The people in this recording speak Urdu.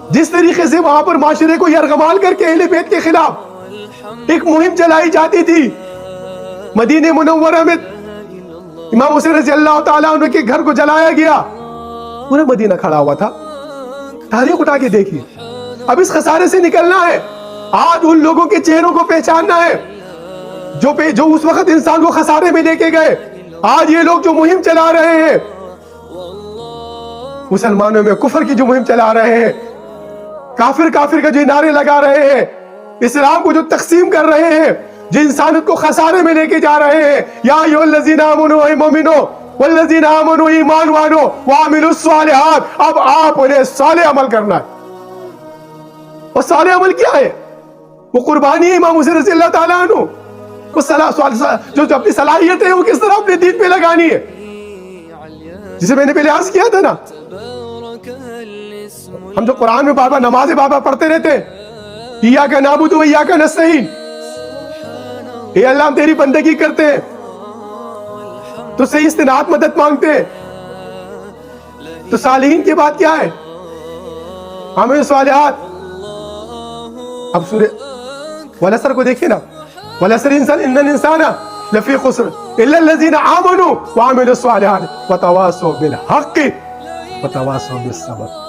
جس طریقے سے وہاں پر معاشرے کو یرغمال کر کے اہل بیت کے خلاف ایک مہم چلائی جاتی تھی، مدینہ منورہ میں امام حسین رضی اللہ تعالیٰ عنہ کے گھر کو جلایا گیا، پورا مدینہ کھڑا ہوا تھا۔ تاریخ اٹھا کے دیکھیے، اب اس خسارے سے نکلنا ہے، آج ان لوگوں کے چہروں کو پہچاننا ہے جو اس وقت انسان کو خسارے میں لے کے گئے۔ آج یہ لوگ جو مہم چلا رہے ہیں، مسلمانوں میں کفر کی جو مہم چلا رہے ہیں، کافر کا جو نعرے لگا رہے ہیں، اسلام کو جو تقسیم کر رہے ہیں، جو انسانیت کو خسارے میں لے کے جا رہے ہیں، یا ایھا الذین آمنوا اے مومنو والذین آمنوا ایمان والو وعملوا الصالحات، اب آپ انہیں صالح عمل کرنا ہے۔ اور صالح عمل کیا ہے؟ وہ قربانی ہے امام حسین رضی اللہ تعالیٰ عنہ، جو اپنی صلاحیت ہے وہ کس طرح اپنے دین پہ لگانی ہے، جسے میں نے پہلے عرض کیا تھا نا، ہم جو قرآن میں بار بار نماز بار بار پڑھتے رہتے ہیں، ایاک نعبد و ایاک نستعین، اے اللہ ہم تیری بندگی کرتے ہیں، تو سے استناد مدد مانگتے ہیں۔ تو صالحین کے بعد کیا ہے؟ عامل صالحات۔ اب سورہ والعصر کو دیکھیں نا، والعصر ان الانسان لفی خسر الا الذین آمنوا وعملوا الصالحات وتواصوا بالحق وتواصوا بالصبر۔